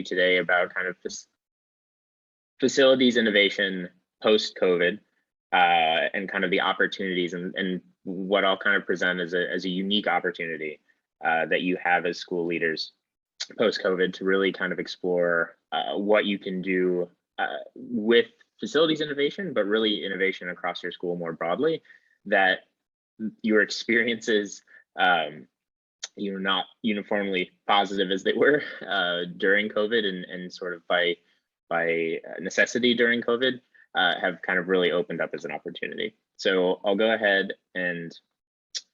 today about kind of this facilities innovation post-COVID, and kind of the opportunities and what I'll kind of present as a unique opportunity that you have as school leaders post-COVID to really kind of explore what you can do with facilities innovation, but really innovation across your school more broadly, that your experiences, not uniformly positive as they were during COVID and sort of by necessity during COVID, have kind of really opened up as an opportunity. So I'll go ahead and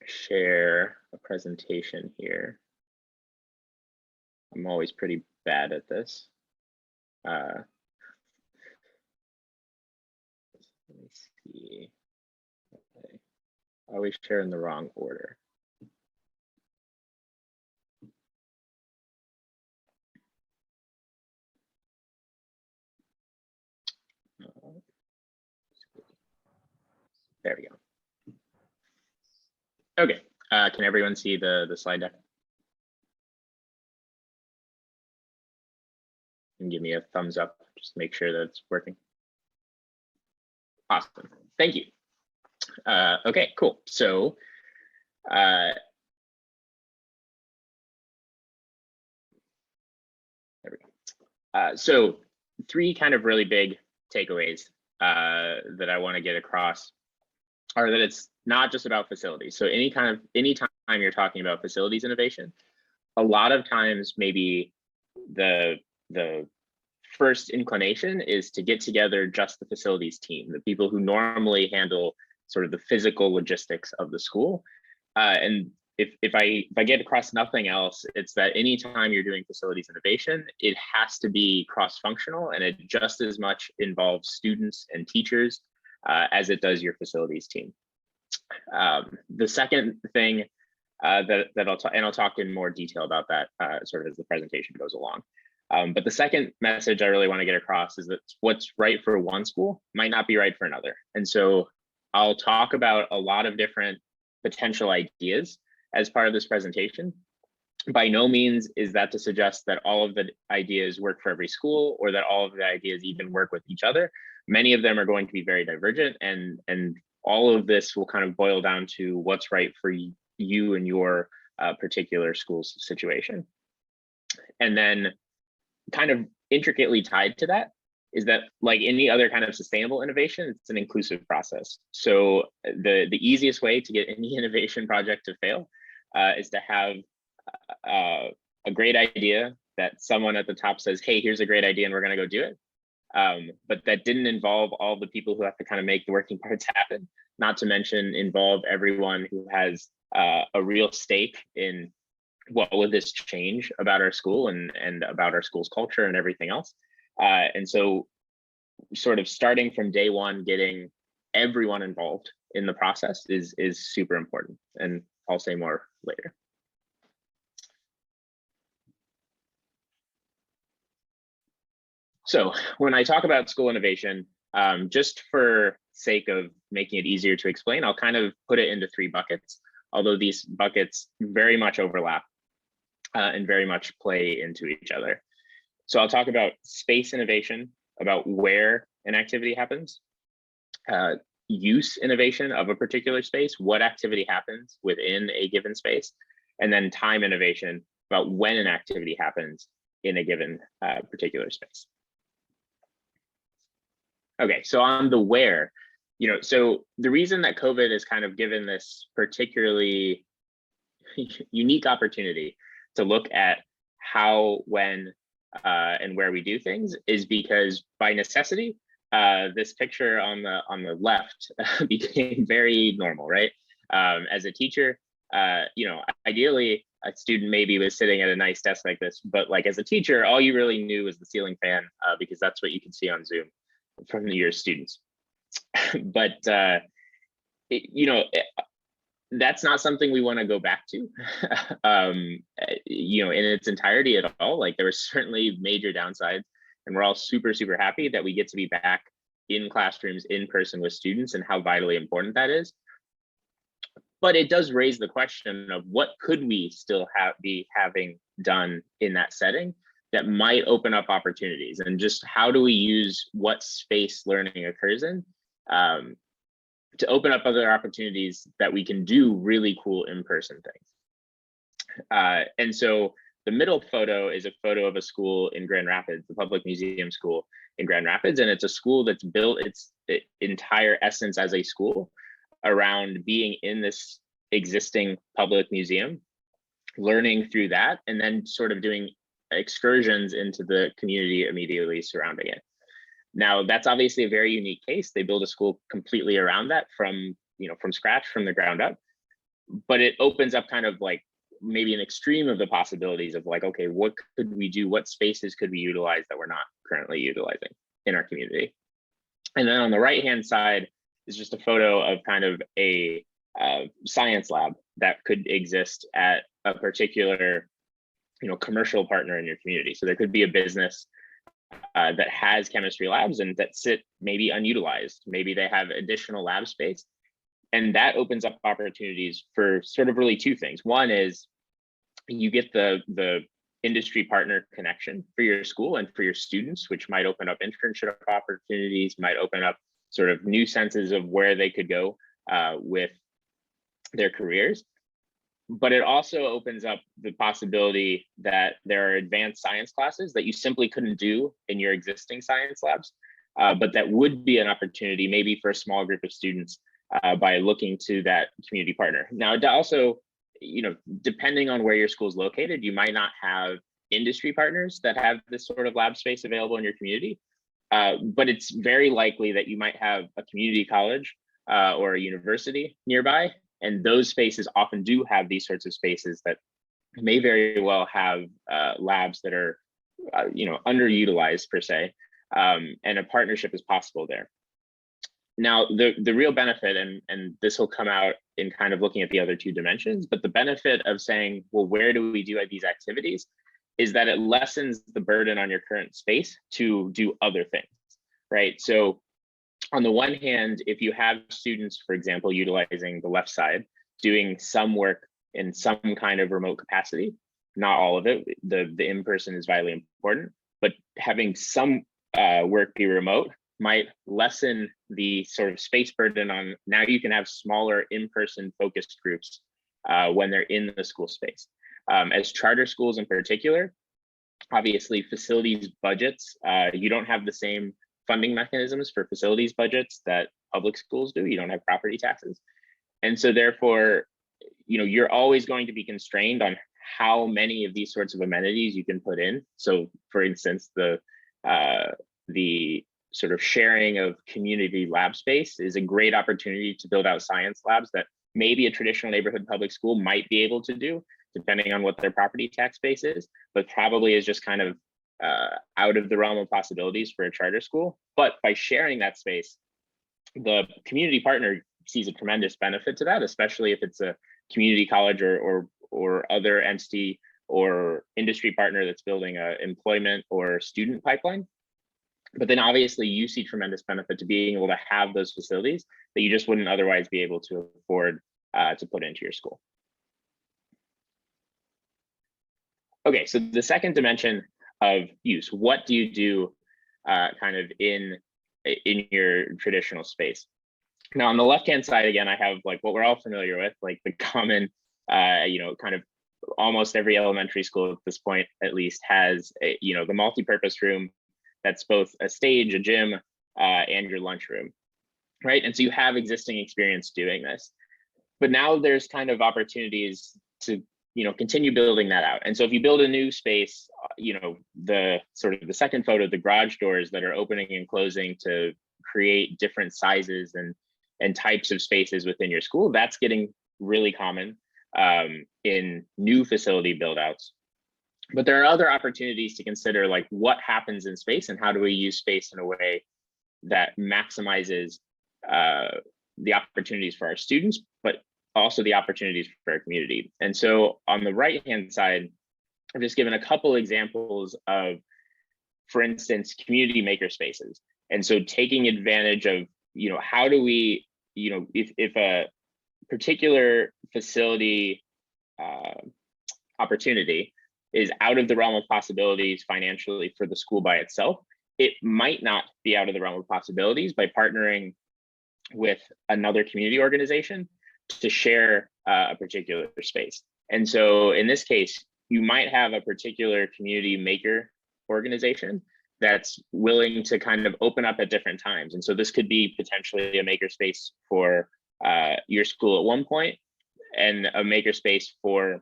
share a presentation here. I'm always pretty bad at this. Let me see. Okay. I always share in the wrong order. There we go. Okay, can everyone see the slide deck? And give me a thumbs up, just make sure that it's working. Awesome, thank you. Okay, cool. So there we go. So three kind of really big takeaways that I want to get across are that it's not just about facilities. So anytime you're talking about facilities innovation, a lot of times maybe the first inclination is to get together just the facilities team, the people who normally handle sort of the physical logistics of the school. And if I get across nothing else, it's that anytime you're doing facilities innovation, it has to be cross-functional, and it just as much involves students and teachers as it does your facilities team. The second thing I'll talk in more detail about that sort of as the presentation goes along. But the second message I really want to get across is that what's right for one school might not be right for another. And so I'll talk about a lot of different potential ideas as part of this presentation. By no means is that to suggest that all of the ideas work for every school or that all of the ideas even work with each other. Many of them are going to be very divergent, and all of this will kind of boil down to what's right for you and your particular school's situation. And then kind of intricately tied to that is that, like any other kind of sustainable innovation, it's an inclusive process. So the easiest way to get any innovation project to fail is to have a great idea that someone at the top says, hey, here's a great idea and we're going to go do it. But that didn't involve all the people who have to kind of make the working parts happen, not to mention involve everyone who has a real stake in what would this change about our school and about our school's culture and everything else. And so sort of starting from day one, getting everyone involved in the process is super important. And I'll say more later. So when I talk about school innovation, just for sake of making it easier to explain, I'll kind of put it into three buckets, although these buckets very much overlap and very much play into each other. So I'll talk about space innovation, about where an activity happens, use innovation of a particular space, what activity happens within a given space, and then time innovation, about when an activity happens in a given particular space. Okay, so on the where, so the reason that COVID has kind of given this particularly unique opportunity to look at how, when, and where we do things is because by necessity, this picture on the left became very normal, right? As a teacher, ideally a student maybe was sitting at a nice desk like this, but like as a teacher, all you really knew was the ceiling fan because that's what you can see on Zoom from your students. But that's not something we want to go back to, in its entirety at all. Like there were certainly major downsides, and we're all super, super happy that we get to be back in classrooms in person with students and how vitally important that is. But it does raise the question of what could we still be having done in that setting that might open up opportunities, and just how do we use what space learning occurs in to open up other opportunities that we can do really cool in-person things. And so the middle photo is a photo of a school in Grand Rapids, the Public Museum School in Grand Rapids. And it's a school that's built its entire essence as a school around being in this existing public museum, learning through that, and then sort of doing excursions into the community immediately surrounding it. Now, that's obviously a very unique case. They build a school completely around that from scratch, from the ground up. But it opens up kind of like maybe an extreme of the possibilities of like, okay, what could we do? What spaces could we utilize that we're not currently utilizing in our community? And then on the right-hand side is just a photo of kind of a science lab that could exist at a particular commercial partner in your community. So there could be a business that has chemistry labs and that sit maybe unutilized. Maybe they have additional lab space. And that opens up opportunities for sort of really two things. One is you get the industry partner connection for your school and for your students, which might open up internship opportunities, might open up sort of new senses of where they could go with their careers. But it also opens up the possibility that there are advanced science classes that you simply couldn't do in your existing science labs, but that would be an opportunity maybe for a small group of students by looking to that community partner. Now, it also, depending on where your school is located, you might not have industry partners that have this sort of lab space available in your community, but it's very likely that you might have a community college or a university nearby. And those spaces often do have these sorts of spaces that may very well have labs that are, underutilized per se, and a partnership is possible there. Now, the real benefit, and this will come out in kind of looking at the other two dimensions, but the benefit of saying, well, where do we do these activities, is that it lessens the burden on your current space to do other things, right? So on the one hand, if you have students, for example, utilizing the left side, doing some work in some kind of remote capacity, not all of it, the in-person is vitally important, but having some work be remote might lessen the sort of space burden on, now you can have smaller in-person focused groups when they're in the school space. As charter schools in particular, obviously facilities budgets, you don't have the same funding mechanisms for facilities budgets that public schools do. You don't have property taxes. And so therefore, you're always going to be constrained on how many of these sorts of amenities you can put in. So for instance, the sort of sharing of community lab space is a great opportunity to build out science labs that maybe a traditional neighborhood public school might be able to do, depending on what their property tax base is, but probably is just kind of out of the realm of possibilities for a charter school. But by sharing that space, the community partner sees a tremendous benefit to that, especially if it's a community college or other entity or industry partner that's building a employment or student pipeline. But then obviously you see tremendous benefit to being able to have those facilities that you just wouldn't otherwise be able to afford to put into your school. Okay, so the second dimension of use, what do you do kind of in your traditional space? Now on the left-hand side, again, I have like what we're all familiar with, like the common, kind of almost every elementary school at this point, at least, has the multi-purpose room that's both a stage, a gym, and your lunchroom, right? And so you have existing experience doing this, but now there's kind of opportunities to continue building that out. And so if you build a new space, the sort of the second photo, the garage doors that are opening and closing to create different sizes and types of spaces within your school, that's getting really common in new facility build outs. But there are other opportunities to consider, like what happens in space and how do we use space in a way that maximizes the opportunities for our students, but also the opportunities for our community. And so on the right-hand side, I've just given a couple examples of, for instance, community maker spaces. And so taking advantage of, how do we, if a particular facility opportunity is out of the realm of possibilities financially for the school by itself, it might not be out of the realm of possibilities by partnering with another community organization to share a particular space. And so in this case, you might have a particular community maker organization that's willing to kind of open up at different times. And so this could be potentially a makerspace for your school at one point, and a makerspace for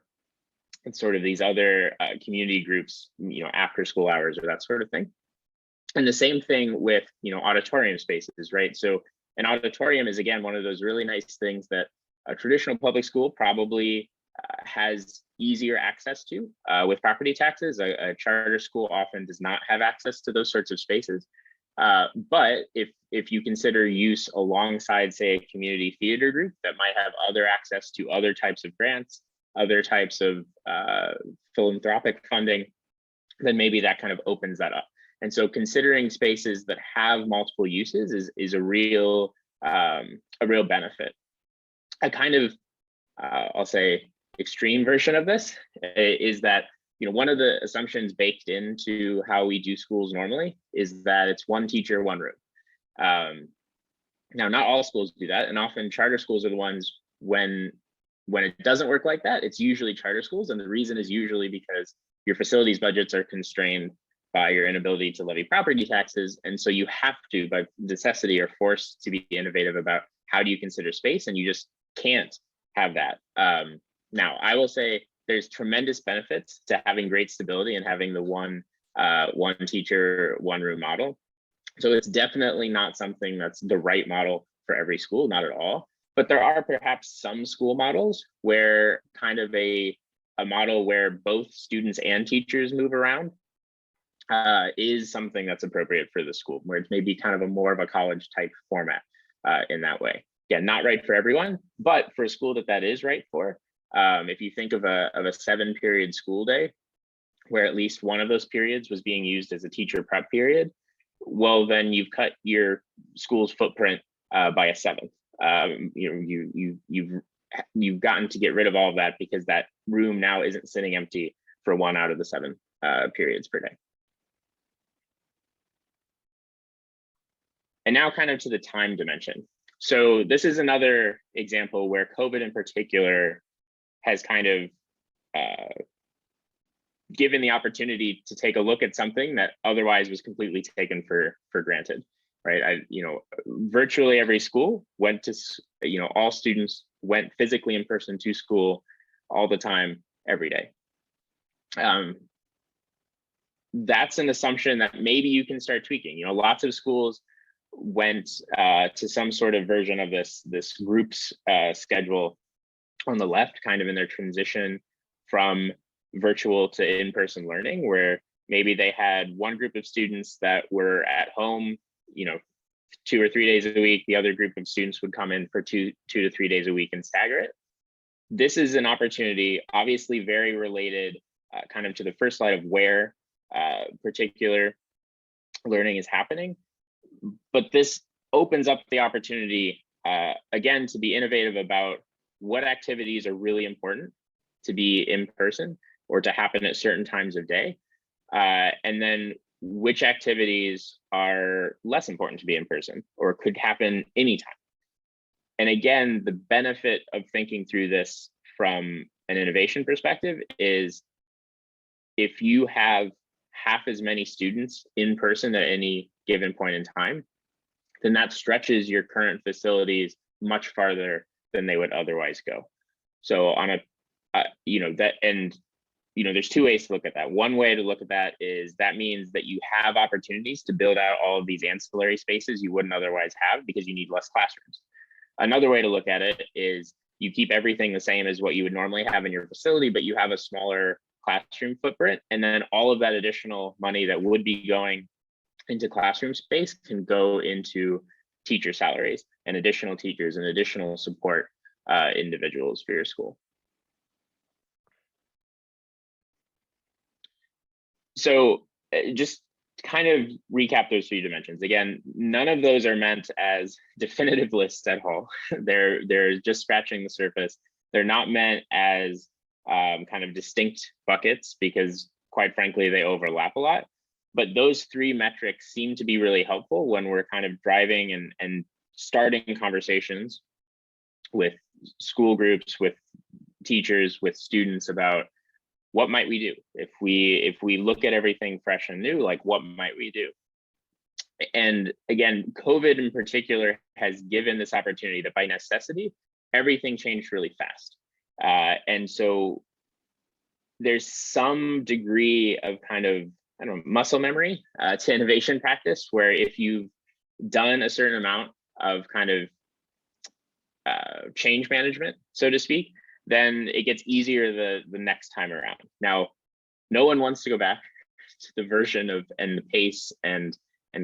sort of these other community groups, after school hours or that sort of thing. And the same thing with, auditorium spaces, right? So an auditorium is, again, one of those really nice things that a traditional public school probably has easier access to with property taxes. A charter school often does not have access to those sorts of spaces. But if you consider use alongside, say, a community theater group that might have other access to other types of grants, other types of philanthropic funding, then maybe that kind of opens that up. And so considering spaces that have multiple uses is a real benefit. A kind of, I'll say, extreme version of this is that, one of the assumptions baked into how we do schools normally is that it's one teacher, one room. Now, not all schools do that, and often charter schools are the ones when it doesn't work like that. It's usually charter schools, and the reason is usually because your facilities budgets are constrained by your inability to levy property taxes, and so you have to, by necessity, are forced to be innovative about how do you consider space, and you just can't have that. Now, I will say there's tremendous benefits to having great stability and having the one teacher, one room model. So it's definitely not something that's the right model for every school, not at all. But there are perhaps some school models where kind of a model where both students and teachers move around is something that's appropriate for the school, where it's maybe kind of a more of a college type format in that way. Again, not right for everyone, but for a school that is right for, if you think of a 7-period school day, where at least one of those periods was being used as a teacher prep period, well, then you've cut your school's footprint by a seventh. You've gotten to get rid of all of that because that room now isn't sitting empty for 1 out of the 7 periods per day. And now kind of to the time dimension. So this is another example where COVID in particular has kind of given the opportunity to take a look at something that otherwise was completely taken for granted, right? Virtually every school went to, all students went physically in person to school all the time, every day. That's an assumption that maybe you can start tweaking. Lots of schools went to some sort of version of this groups schedule on the left, kind of in their transition from virtual to in-person learning, where maybe they had one group of students that were at home, 2 or 3 days a week. The other group of students would come in for two to 3 days a week and stagger it. This is an opportunity, obviously very related kind of to the first slide of where particular learning is happening. But this opens up the opportunity, again, to be innovative about what activities are really important to be in person or to happen at certain times of day, and then which activities are less important to be in person or could happen anytime. And again, the benefit of thinking through this from an innovation perspective is if you have half as many students in person at any given point in time, then that stretches your current facilities much farther than they would otherwise go. So on a, there's 2 ways to look at that. One way to look at that is that means that you have opportunities to build out all of these ancillary spaces you wouldn't otherwise have because you need less classrooms. Another way to look at it is you keep everything the same as what you would normally have in your facility, but you have a smaller classroom footprint. And then all of that additional money that would be going into classroom space can go into teacher salaries and additional teachers and additional support individuals for your school. So just kind of recap those 3 dimensions. Again, none of those are meant as definitive lists at all. They're just scratching the surface. They're not meant as kind of distinct buckets because quite frankly, they overlap a lot. But those three metrics seem to be really helpful when we're kind of driving and starting conversations with school groups, with teachers, with students about what might we do if we look at everything fresh and new, like what might we do? And again, COVID in particular has given this opportunity that by necessity, everything changed really fast. And so there's some degree of kind of, I don't know, muscle memory to innovation practice, where if you've done a certain amount of kind of change management, so to speak, then it gets easier the next time around. Now, no one wants to go back to the version of and the pace and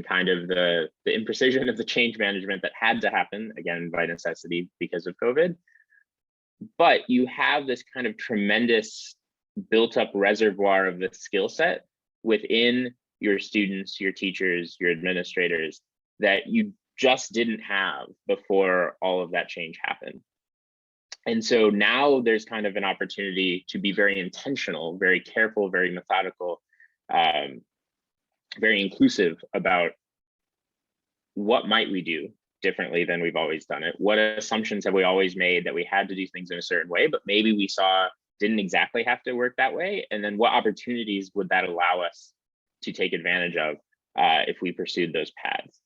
kind of the imprecision of the change management that had to happen, again, by necessity because of COVID. But you have this kind of tremendous built up reservoir of the skill set within your students, your teachers, your administrators that you just didn't have before all of that change happened. And so now there's kind of an opportunity to be very intentional, very careful, very methodical, very inclusive about what might we do differently than we've always done it? What assumptions have we always made that we had to do things in a certain way, but maybe we saw didn't exactly have to work that way? And then what opportunities would that allow us to take advantage of if we pursued those paths?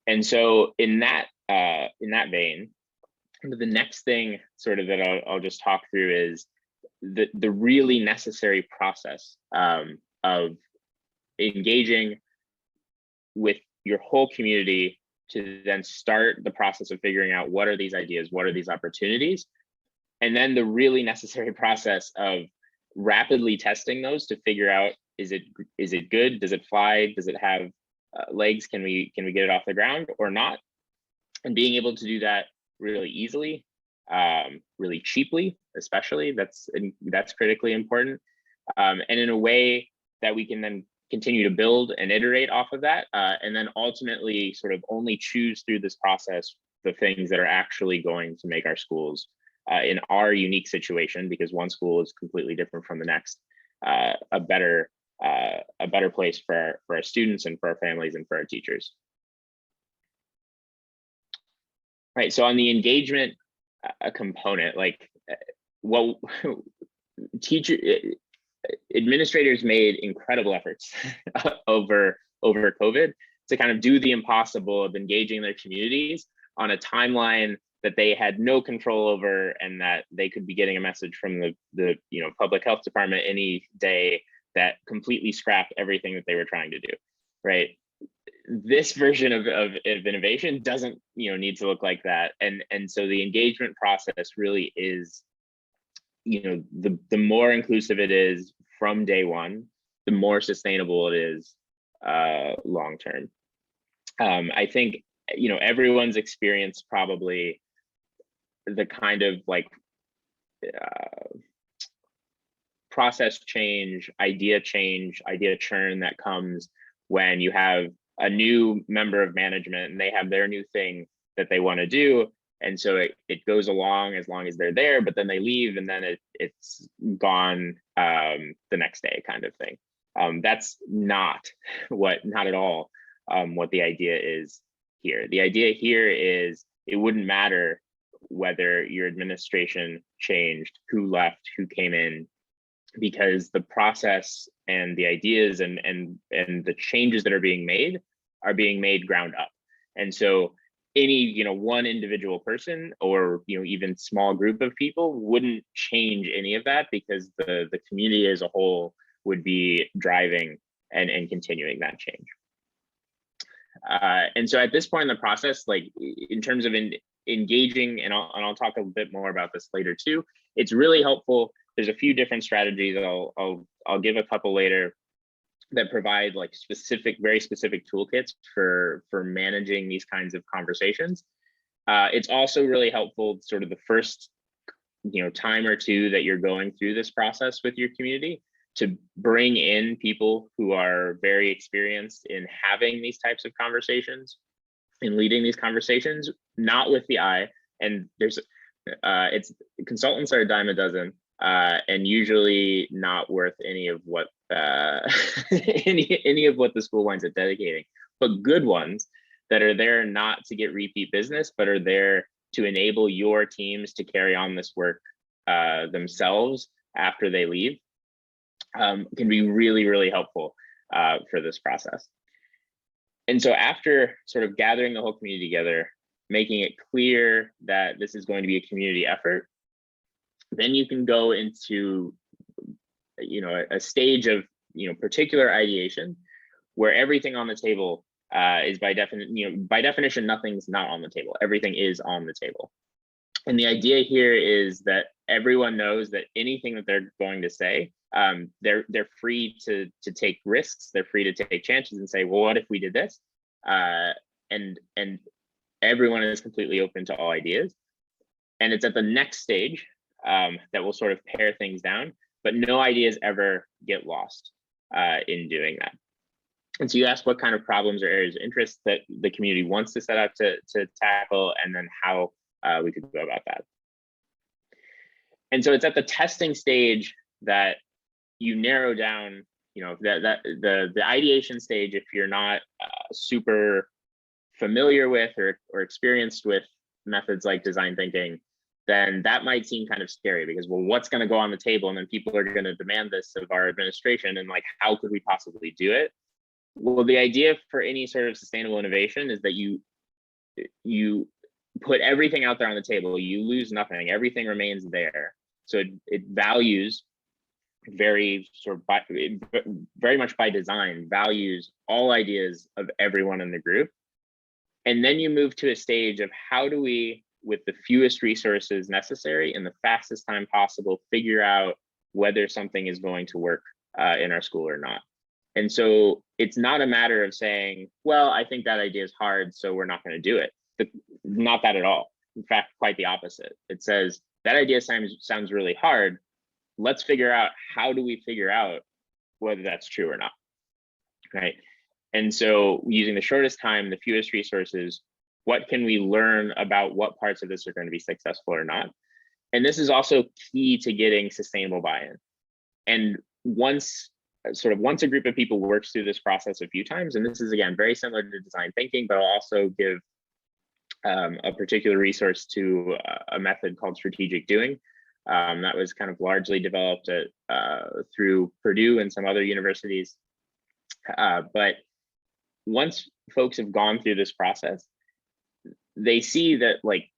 And so in that vein, the next thing sort of that I'll just talk through is the really necessary process of engaging with your whole community to then start the process of figuring out what are these ideas, what are these opportunities, and then the really necessary process of rapidly testing those to figure out, is it good? Does it fly? Does it have legs? Can we get it off the ground or not? And being able to do that really easily, really cheaply, especially, that's critically important, and in a way that we can then continue to build and iterate off of that, and then ultimately sort of only choose through this process the things that are actually going to make our schools, in our unique situation, because one school is completely different from the next, a better place for our students and for our families and for our teachers. Right, so on the engagement component, like what administrators made incredible efforts over COVID to kind of do the impossible of engaging their communities on a timeline that they had no control over, and that they could be getting a message from the public health department any day that completely scrapped everything that they were trying to do, right? This version of innovation doesn't need to look like that, and so the engagement process really is, the more inclusive it is from day one, the more sustainable it is long term. I think everyone's experienced probably the kind of like process change, idea churn that comes when you have a new member of management and they have their new thing that they want to do. And so it goes along as long as they're there, but then they leave and then it's gone the next day kind of thing. That's not at all what the idea is here. The idea here is it wouldn't matter whether your administration changed, who left, who came in, because the process and the ideas and the changes that are being made ground up. And so any one individual person or even small group of people wouldn't change any of that, because the community as a whole would be driving and continuing that change. And so at this point in the process, like in terms of engaging, and I'll talk a bit more about this later too, it's really helpful. There's a few different strategies. I'll give a couple later that provide like very specific toolkits for managing these kinds of conversations. It's also really helpful sort of the first time or two that you're going through this process with your community, to bring in people who are very experienced in having these types of conversations, in leading these conversations, not with the eye. And there's consultants are a dime a dozen. and usually not worth any of what any of what the school winds up dedicating, but good ones that are there not to get repeat business, but are there to enable your teams to carry on this work themselves after they leave, can be really, really helpful for this process. And so after sort of gathering the whole community together, making it clear that this is going to be a community effort, then you can go into, you know, a stage of, you know, particular ideation where everything on the table is by definition, nothing's not on the table. Everything is on the table. And the idea here is that everyone knows that anything that they're going to say, they're free to take risks. They're free to take chances and say, well, what if we did this? And everyone is completely open to all ideas. And it's at the next stage that will sort of pare things down, but no ideas ever get lost in doing that. And so you ask what kind of problems or areas of interest that the community wants to set out to tackle, and then how we could go about that. And so it's at the testing stage that you narrow down, you know, the ideation stage, if you're not super familiar with or experienced with methods like design thinking, then that might seem kind of scary because, well, what's going to go on the table? And then people are going to demand this of our administration. And like, how could we possibly do it? Well, the idea for any sort of sustainable innovation is that you put everything out there on the table, you lose nothing, everything remains there. So it values very much by design, values all ideas of everyone in the group. And then you move to a stage of how do we, with the fewest resources necessary in the fastest time possible, figure out whether something is going to work in our school or not. And so it's not a matter of saying, well, I think that idea is hard, so we're not going to do it. Not that at all. In fact, quite the opposite. It says that idea sounds really hard. Let's figure out, how do we figure out whether that's true or not, right? And so using the shortest time, the fewest resources, what can we learn about what parts of this are going to be successful or not? And this is also key to getting sustainable buy-in. And once a group of people works through this process a few times, and this is again very similar to design thinking, but I'll also give a particular resource to a method called strategic doing that was kind of largely developed through Purdue and some other universities. But once folks have gone through this process, they see that like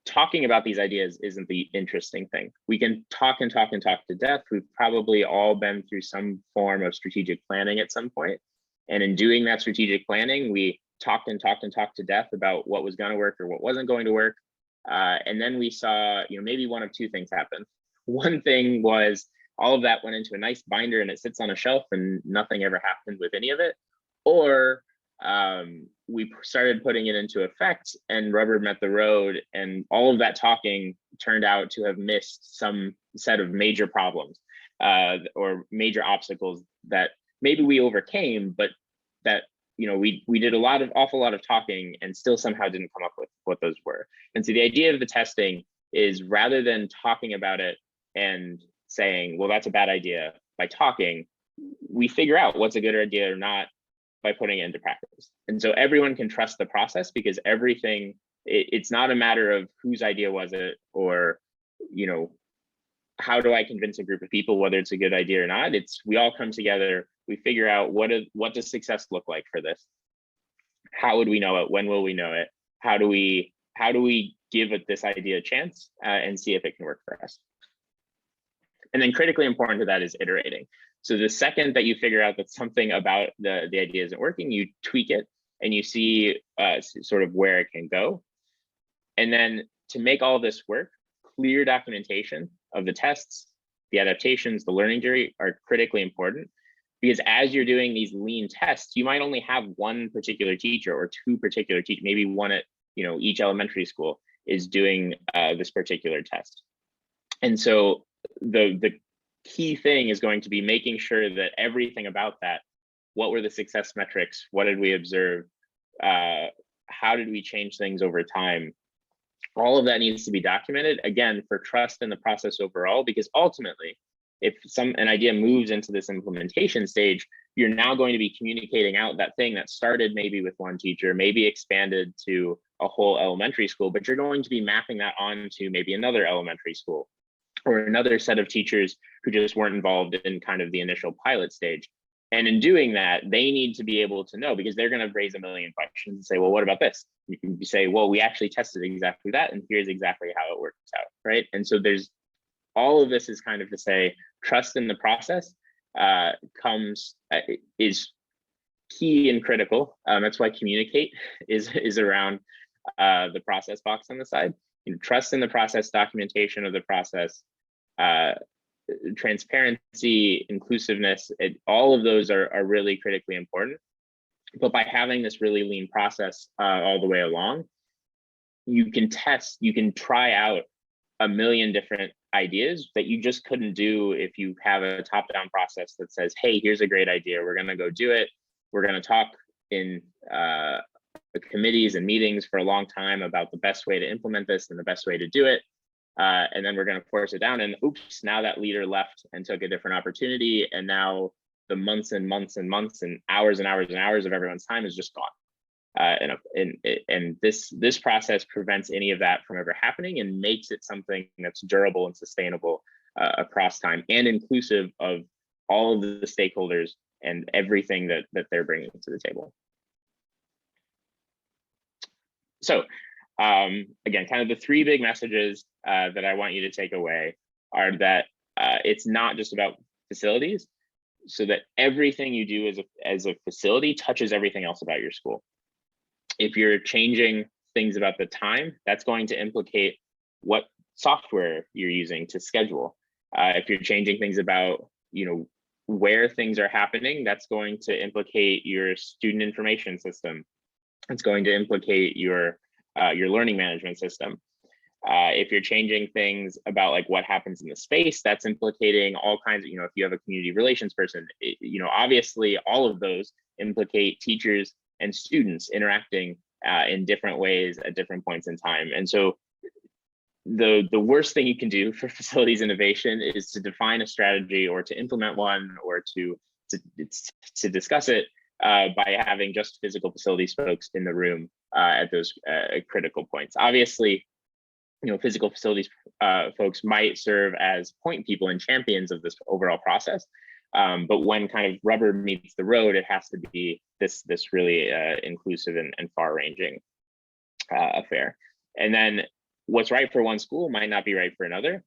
talking about these ideas isn't the interesting thing. We can talk and talk and talk to death. We've probably all been through some form of strategic planning at some point. And in doing that strategic planning, we talked and talked and talked to death about what was going to work or what wasn't going to work. And then we saw, you know, maybe one of two things happen. One thing was all of that went into a nice binder and it sits on a shelf and nothing ever happened with any of it. Or we started putting it into effect and rubber met the road, and all of that talking turned out to have missed some set of major problems or major obstacles that maybe we overcame, but that, you know, we did awful lot of talking and still somehow didn't come up with what those were. And so the idea of the testing is, rather than talking about it and saying, well, that's a bad idea, by talking, we figure out what's a good idea or not by putting it into practice. And so everyone can trust the process, because everything, it's not a matter of whose idea was it, or, you know, how do I convince a group of people whether it's a good idea or not. It's, we all come together, we figure out what does success look like for this? How would we know it? When will we know it? How do we give this idea a chance and see if it can work for us? And then critically important to that is iterating. So the second that you figure out that something about the idea isn't working, you tweak it and you see sort of where it can go. And then to make all of this work, clear documentation of the tests, the adaptations, the learning journey are critically important, because as you're doing these lean tests, you might only have one particular teacher or two particular teachers, maybe one at, you know, each elementary school is doing this particular test. And so the key thing is going to be making sure that everything about that, what were the success metrics? What did we observe? How did we change things over time? All of that needs to be documented, again, for trust in the process overall, because ultimately, if an idea moves into this implementation stage, you're now going to be communicating out that thing that started maybe with one teacher, maybe expanded to a whole elementary school, but you're going to be mapping that on to maybe another elementary school or another set of teachers who just weren't involved in kind of the initial pilot stage. And in doing that, they need to be able to know, because they're going to raise a million questions and say, well, what about this? You can say, well, we actually tested exactly that, and here's exactly how it works out, right? And so there's all of this is kind of to say trust in the process is key and critical. That's why communicate is around the process box on the side. Trust in the process, documentation of the process, transparency, inclusiveness, all of those are really critically important. But by having this really lean process all the way along, you can try out a million different ideas that you just couldn't do if you have a top-down process that says, hey, here's a great idea, we're going to go do it, we're going to talk in the committees and meetings for a long time about the best way to implement this and the best way to do it, and then we're going to force it down, and oops, now that leader left and took a different opportunity, and now the months and months and months and hours and hours and hours of everyone's time is just gone. And this process prevents any of that from ever happening and makes it something that's durable and sustainable across time and inclusive of all of the stakeholders and everything that they're bringing to the table. So again, kind of the three big messages that I want you to take away are that it's not just about facilities, so that everything you do as a facility touches everything else about your school. If you're changing things about the time, that's going to implicate what software you're using to schedule. If you're changing things about, where things are happening, that's going to implicate your student information system. It's going to implicate your learning management system. If you're changing things about like what happens in the space, that's implicating all kinds of, if you have a community relations person, obviously all of those implicate teachers and students interacting in different ways at different points in time. And so the worst thing you can do for facilities innovation is to define a strategy or to implement one or to discuss it by having just physical facilities folks in the room at those critical points. Obviously, physical facilities folks might serve as point people and champions of this overall process. But when kind of rubber meets the road, it has to be this really inclusive and far-ranging affair. And then what's right for one school might not be right for another.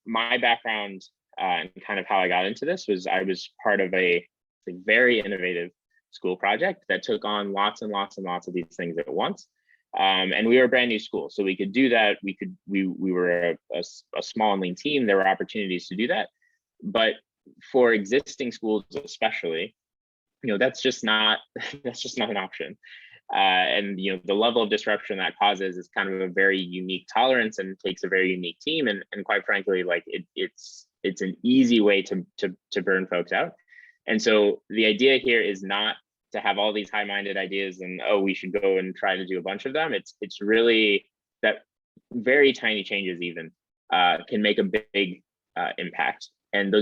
My background and kind of how I got into this was I was part of a very innovative school project that took on lots and lots and lots of these things at once. And we were a brand new school, so we could do that. We were a small and lean team. There were opportunities to do that, but for existing schools especially, that's just not an option. And the level of disruption that causes is kind of a very unique tolerance and takes a very unique team. And quite frankly, like it's an easy way to burn folks out. And so the idea here is not to have all these high-minded ideas and, oh, we should go and try to do a bunch of them. It's really that very tiny changes even can make a big impact. And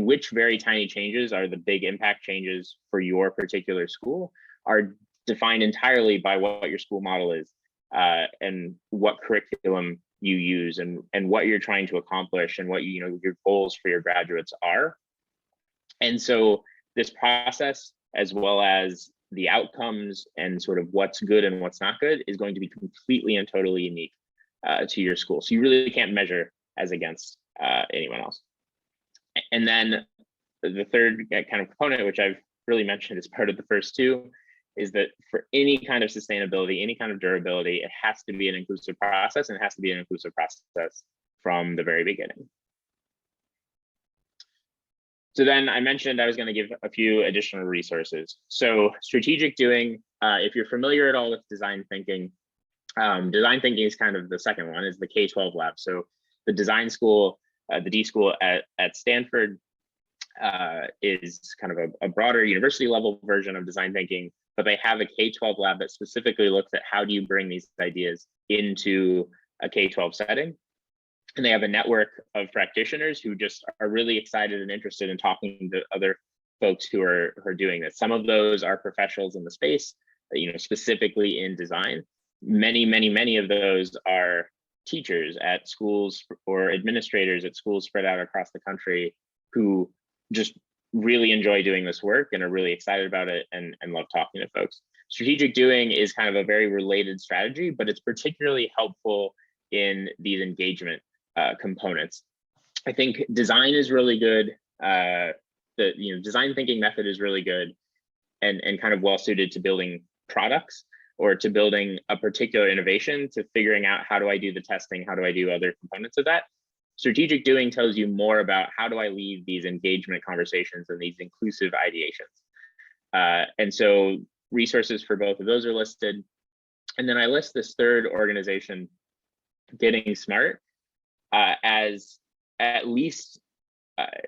which very tiny changes are the big impact changes for your particular school are defined entirely by what your school model is and what curriculum you use and what you're trying to accomplish and what your goals for your graduates are. And so this process, as well as the outcomes and sort of what's good and what's not good, is going to be completely and totally unique to your school. So you really can't measure as against anyone else. And then the third kind of component, which I've really mentioned as part of the first two, is that for any kind of sustainability, any kind of durability, it has to be an inclusive process, and it has to be an inclusive process from the very beginning. So then I mentioned I was going to give a few additional resources. So strategic doing, if you're familiar at all with design thinking is kind of the second one, is the K-12 lab. So the design school, the D school at Stanford is kind of a broader university level version of design thinking, but they have a K-12 lab that specifically looks at how do you bring these ideas into a K-12 setting. And they have a network of practitioners who just are really excited and interested in talking to other folks who are doing this. Some of those are professionals in the space, specifically in design. Many of those are teachers at schools or administrators at schools spread out across the country who just really enjoy doing this work and are really excited about it and love talking to folks. Strategic doing is kind of a very related strategy, but it's particularly helpful in these engagement components. I think design is really good. The design thinking method is really good and kind of well suited to building products or to building a particular innovation, to figuring out how do I do the testing, how do I do other components of that. Strategic doing tells you more about how do I lead these engagement conversations and these inclusive ideations. And so resources for both of those are listed. And then I list this third organization, Getting Smart, as at least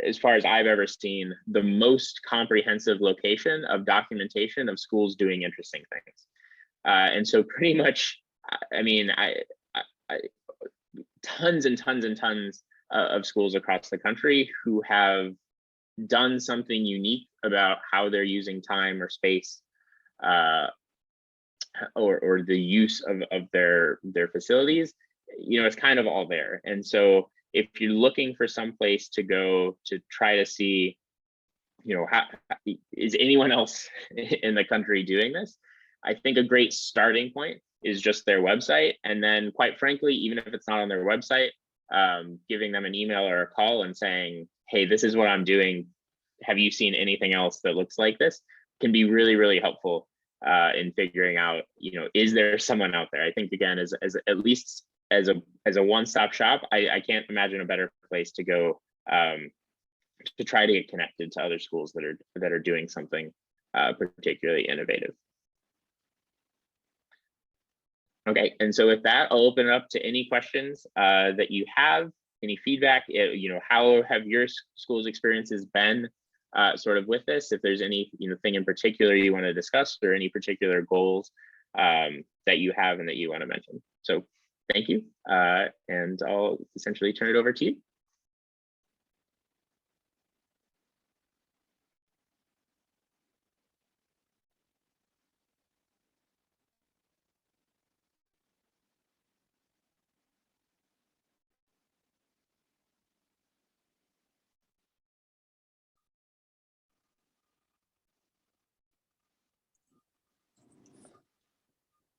as far as I've ever seen, the most comprehensive location of documentation of schools doing interesting things. And so pretty much, I mean, tons and tons and tons of schools across the country who have done something unique about how they're using time or space, or the use of their facilities. It's kind of all there. And so if you're looking for some place to go to try to see, how is anyone else in the country doing this, I think a great starting point is just their website. And then quite frankly, even if it's not on their website, giving them an email or a call and saying, hey, this is what I'm doing. Have you seen anything else that looks like this? Can be really, really helpful in figuring out, is there someone out there? I think, again, as at least as a one-stop shop, I can't imagine a better place to go to try to get connected to other schools that are doing something particularly innovative. Okay, and so with that, I'll open it up to any questions that you have, any feedback. How have your school's experiences been sort of with this? If there's any thing in particular you want to discuss, or any particular goals that you have and that you want to mention. So thank you, and I'll essentially turn it over to you.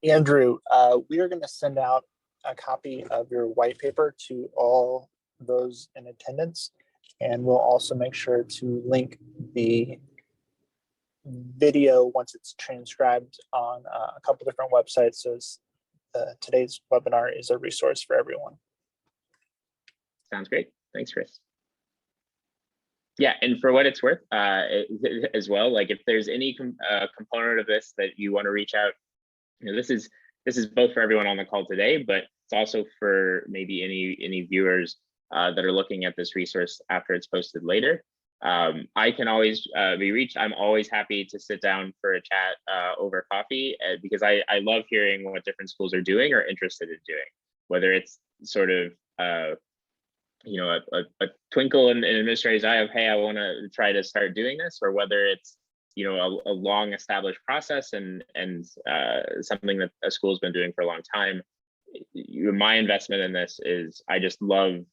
Andrew, we are going to send out a copy of your white paper to all those in attendance, and we'll also make sure to link the video once it's transcribed on a couple different websites, so today's webinar is a resource for everyone. Sounds great. Thanks, Chris. Yeah, and for what it's worth, as well, like if there's any component of this that you want to reach out, this is both for everyone on the call today, but it's also for maybe any viewers that are looking at this resource after it's posted later. I can always be reached. I'm always happy to sit down for a chat over coffee, because I love hearing what different schools are doing or interested in doing, whether it's sort of a twinkle in an administrator's eye of, hey, I want to try to start doing this, or whether it's a long established process and something that a school's been doing for a long time. My investment in this is I just love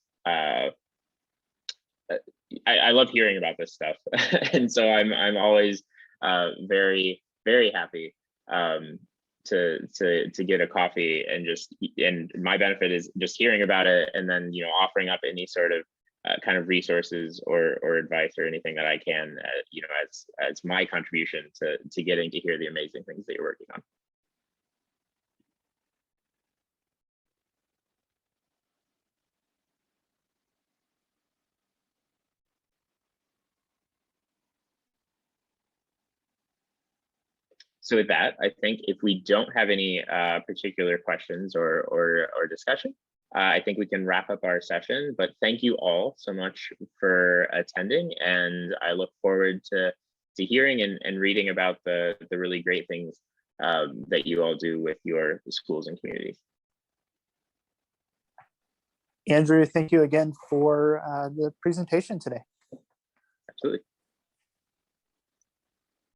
I love hearing about this stuff. And so I'm always very, very happy to get a coffee and my benefit is just hearing about it, and then offering up any sort of kind of resources or advice or anything that I can as my contribution to getting to hear the amazing things that you're working on. So with that, I think if we don't have any particular questions or discussion, I think we can wrap up our session. But thank you all so much for attending, and I look forward to to hearing and reading about the really great things that you all do with your schools and communities. Andrew, thank you again for the presentation today. Absolutely.